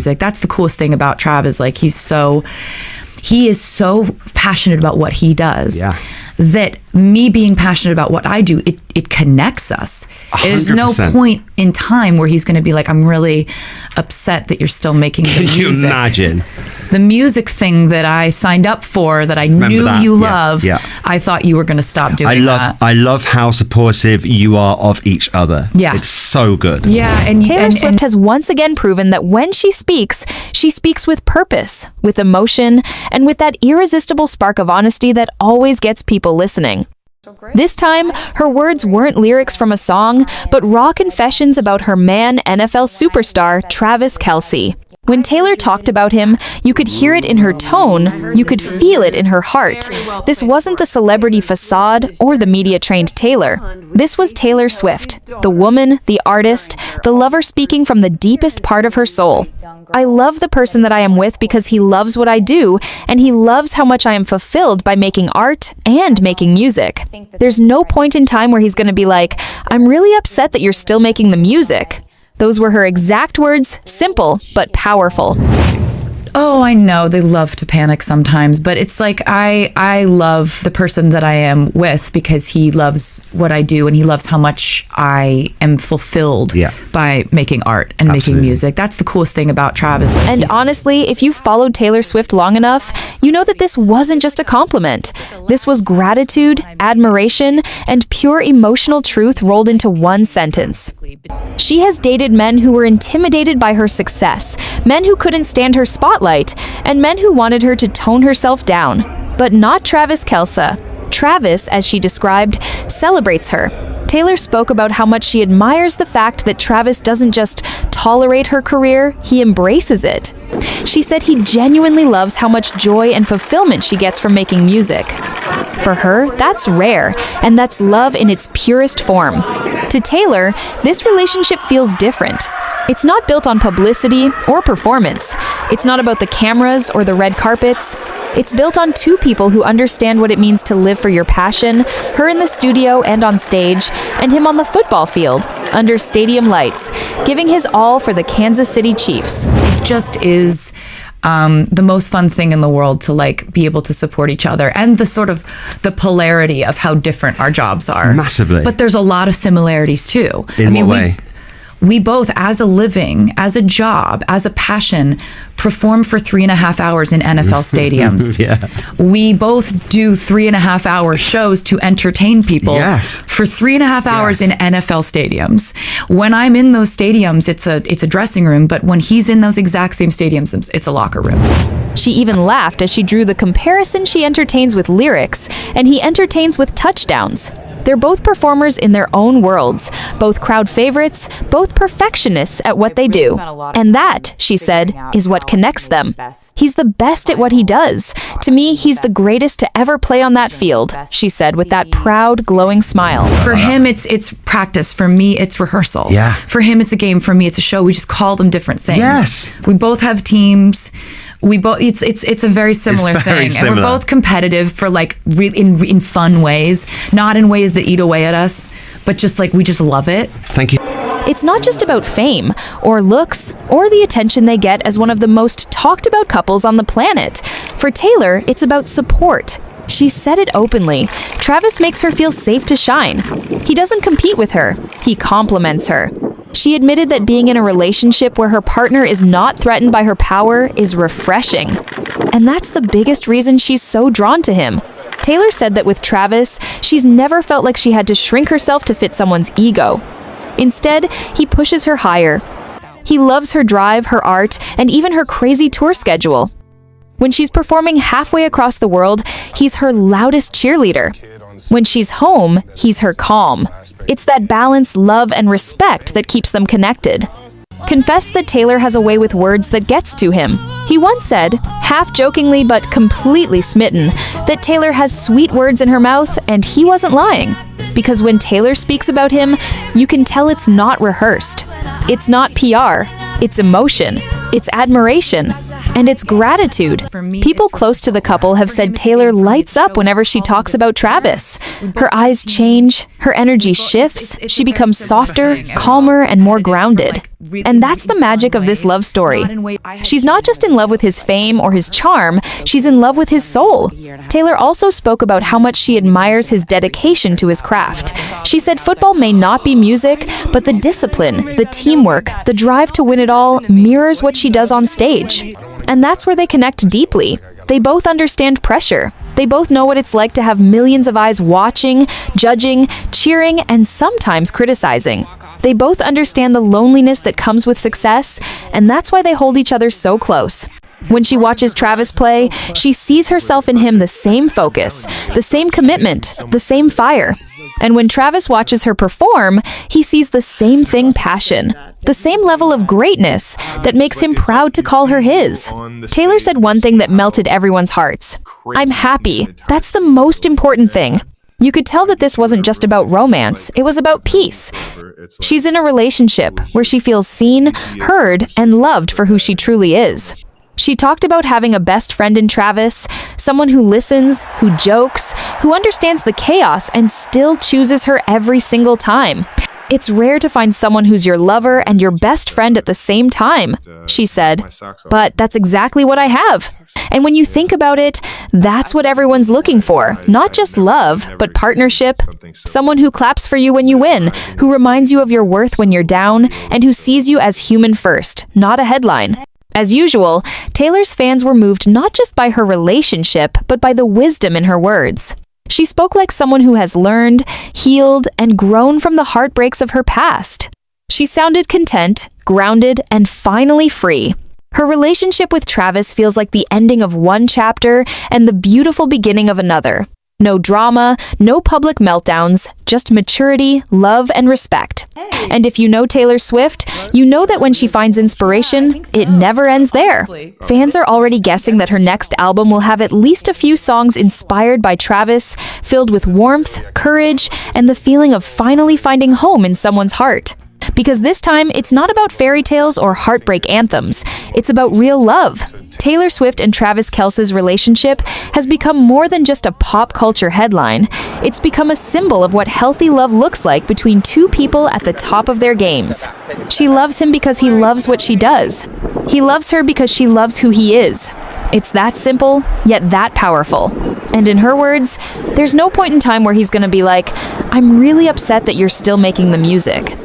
music. That's the coolest thing about Travis. Like, he is so passionate about what he does that me being passionate about what I do, it connects us. 100%. There's no point in time where he's going to be like, I'm really upset that you're still making the music. Can you imagine? The music thing that I signed up for, that I knew you love, I thought you were going to stop doing that. I love how supportive you are of each other. Yeah. It's so good. Yeah. And Taylor Swift has once again proven that when she speaks with purpose, with emotion, and with that irresistible spark of honesty that always gets people listening. This time, her words weren't lyrics from a song, but raw confessions about her man, NFL superstar Travis Kelce. When Taylor talked about him, you could hear it in her tone, you could feel it in her heart. This wasn't the celebrity facade or the media-trained Taylor. This was Taylor Swift, the woman, the artist, the lover speaking from the deepest part of her soul. I love the person that I am with because he loves what I do, and he loves how much I am fulfilled by making art and making music. There's no point in time where he's going to be like, I'm really upset that you're still making the music. Those were her exact words, simple but powerful. Oh, I know they love to panic sometimes, but it's like I love the person that I am with because he loves what I do and he loves how much I am fulfilled by making art and making music. That's the coolest thing about Travis. Like, and honestly, if you followed Taylor Swift long enough, you know that this wasn't just a compliment. This was gratitude, admiration, and pure emotional truth rolled into one sentence. She has dated men who were intimidated by her success, men who couldn't stand her spotlight, and men who wanted her to tone herself down. But not Travis Kelce. Travis, as she described, celebrates her. Taylor spoke about how much she admires the fact that Travis doesn't just tolerate her career, he embraces it. She said he genuinely loves how much joy and fulfillment she gets from making music. For her, that's rare, and that's love in its purest form. To Taylor, this relationship feels different. It's not built on publicity or performance. It's not about the cameras or the red carpets. It's built on two people who understand what it means to live for your passion, her in the studio and on stage, and him on the football field, under stadium lights, giving his all for the Kansas City Chiefs. It just is the most fun thing in the world to like be able to support each other, and the sort of the polarity of how different our jobs are. Massively. But there's a lot of similarities too. In what way? We both, as a living, as a job, as a passion, perform for 3.5 hours in NFL stadiums. We both do 3.5 hour shows to entertain people for 3.5 hours in NFL stadiums. When I'm in those stadiums, it's a dressing room, but when he's in those exact same stadiums, it's a locker room. She even laughed as she drew the comparison she entertains with lyrics, and he entertains with touchdowns. They're both performers in their own worlds, both crowd favorites, both perfectionists at what they do. And that, she said, is what connects them. He's the best at what he does. To me, he's the greatest to ever play on that field, she said with that proud, glowing smile. For him, it's practice. For me, it's rehearsal. Yeah. For him, it's a game. For me, it's a show. We just call them different things. Yes. We both have teams. We both it's a very similar thing, and we're both competitive for like in fun ways, not in ways that eat away at us, but just like we just love it. Thank you. It's not just about fame or looks or the attention they get as one of the most talked about couples on the planet. For Taylor, it's about support. She said it openly. Travis makes her feel safe to shine. He doesn't compete with her. He compliments her. She admitted that being in a relationship where her partner is not threatened by her power is refreshing. And that's the biggest reason she's so drawn to him. Taylor said that with Travis, she's never felt like she had to shrink herself to fit someone's ego. Instead, he pushes her higher. He loves her drive, her art, and even her crazy tour schedule. When she's performing halfway across the world, he's her loudest cheerleader. When she's home, he's her calm. It's that balance, love, and respect that keeps them connected. Confessed that Taylor has a way with words that gets to him. He once said, half-jokingly but completely smitten, that Taylor has sweet words in her mouth, and he wasn't lying. Because when Taylor speaks about him, you can tell it's not rehearsed. It's not PR. It's emotion. It's admiration. And it's gratitude. People close to the couple have said Taylor lights up whenever she talks about Travis. Her eyes change, her energy shifts, she becomes softer, calmer, and more grounded. And that's the magic of this love story. She's not just in love with his fame or his charm, she's in love with his soul. Taylor also spoke about how much she admires his dedication to his craft. She said football may not be music, but the discipline, the teamwork, the drive to win it all mirrors what she does on stage. And that's where they connect deeply. They both understand pressure. They both know what it's like to have millions of eyes watching, judging, cheering, and sometimes criticizing. They both understand the loneliness that comes with success, and that's why they hold each other so close. When she watches Travis play, she sees herself in him the same focus, the same commitment, the same fire. And when Travis watches her perform, he sees the same thing, passion, the same level of greatness that makes him proud to call her his. Taylor said one thing that melted everyone's hearts. "I'm happy. That's the most important thing." You could tell that this wasn't just about romance, it was about peace. She's in a relationship where she feels seen, heard, and loved for who she truly is. She talked about having a best friend in Travis, someone who listens, who jokes, who understands the chaos and still chooses her every single time. "It's rare to find someone who's your lover and your best friend at the same time," she said. "But that's exactly what I have." And when you think about it, that's what everyone's looking for. Not just love, but partnership. Someone who claps for you when you win, who reminds you of your worth when you're down, and who sees you as human first, not a headline. As usual, Taylor's fans were moved not just by her relationship, but by the wisdom in her words. She spoke like someone who has learned, healed, and grown from the heartbreaks of her past. She sounded content, grounded, and finally free. Her relationship with Travis feels like the ending of one chapter and the beautiful beginning of another. No drama, no public meltdowns, just maturity, love, and respect. And if you know Taylor Swift, you know that when she finds inspiration, it never ends there. Fans are already guessing that her next album will have at least a few songs inspired by Travis, filled with warmth, courage, and the feeling of finally finding home in someone's heart. Because this time, it's not about fairy tales or heartbreak anthems. It's about real love. Taylor Swift and Travis Kelce's relationship has become more than just a pop culture headline. It's become a symbol of what healthy love looks like between two people at the top of their games. She loves him because he loves what she does. He loves her because she loves who he is. It's that simple, yet that powerful. And in her words, there's no point in time where he's gonna be like, "I'm really upset that you're still making the music."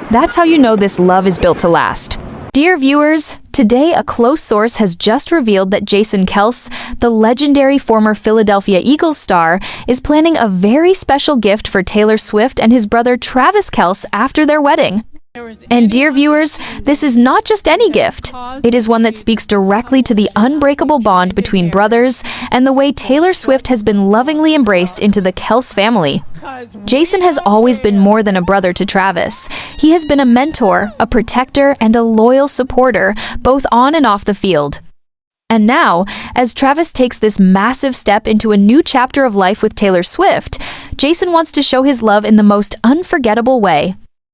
That's how you know this love is built to last. Dear viewers, today a close source has just revealed that Jason Kelce, the legendary former Philadelphia Eagles star, is planning a very special gift for Taylor Swift and his brother Travis Kelce after their wedding. And dear viewers, this is not just any gift. It is one that speaks directly to the unbreakable bond between brothers and the way Taylor Swift has been lovingly embraced into the Kelce family. Jason has always been more than a brother to Travis. He has been a mentor, a protector, and a loyal supporter, both on and off the field. And now, as Travis takes this massive step into a new chapter of life with Taylor Swift, Jason wants to show his love in the most unforgettable way.